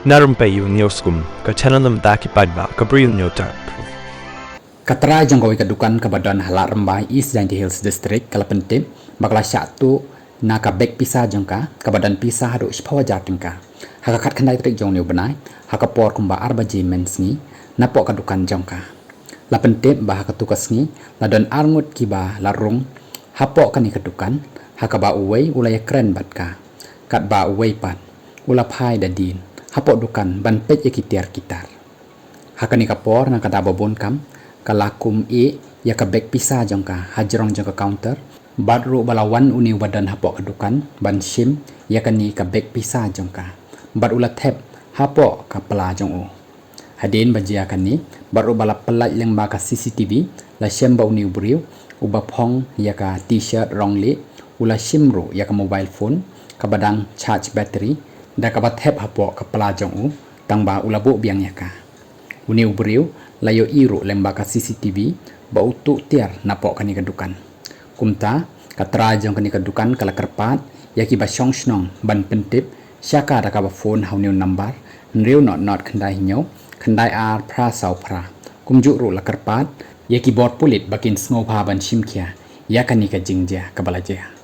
Narum payu nioskum ka chananam daki padba ka bril nyotar. Katra jangkau ikadukan kebadan halak rembai East Dainty Hills District kalapentip bakla syatu naka bek pisah jangka kebadan pisah hadu ispawajar tingka hakakat kendai trik jong niu benai hakapor kumba arbaji mensni napok kadukan jangka lapentip bah katukas ni ladon arngut kiba larung hapok kani kadukan hakaba uwei ulaya keren batka kat ba uwei pat ulapai dadin hapok dukan ban pej ikitiar kitar hakani kapor na kada babon kam kalakum ya ka bek pisah jangka hajrong jangka counter badru balawan uni wadan hapok kadukan ban sim ya kani ka bek pisah jangka bad ulat tep hapok ka pela jong u hadin bajia kani baru bala pelat yang baka CCTV la sim ba uni briu uba phong ya ka t-shirt rongli ula simru ya ka mobile phone ka badang charge battery da ka bat tep hapok ka pela jong u tang ba ula bu biang ya ka uni briu layo iru lembaka CCTV ba utu tiar napok kani kadukan kumta katra jong kani kadukan kala kerpat yaki ba syong snong ban pentip syaka da ka ba phone hauniu number nriu not khandai nyau khandai ar pra sau pra kumju ru la kerpat yaki bot pulit bakin sngo pa ban simkia yakani ka jingja kabalaja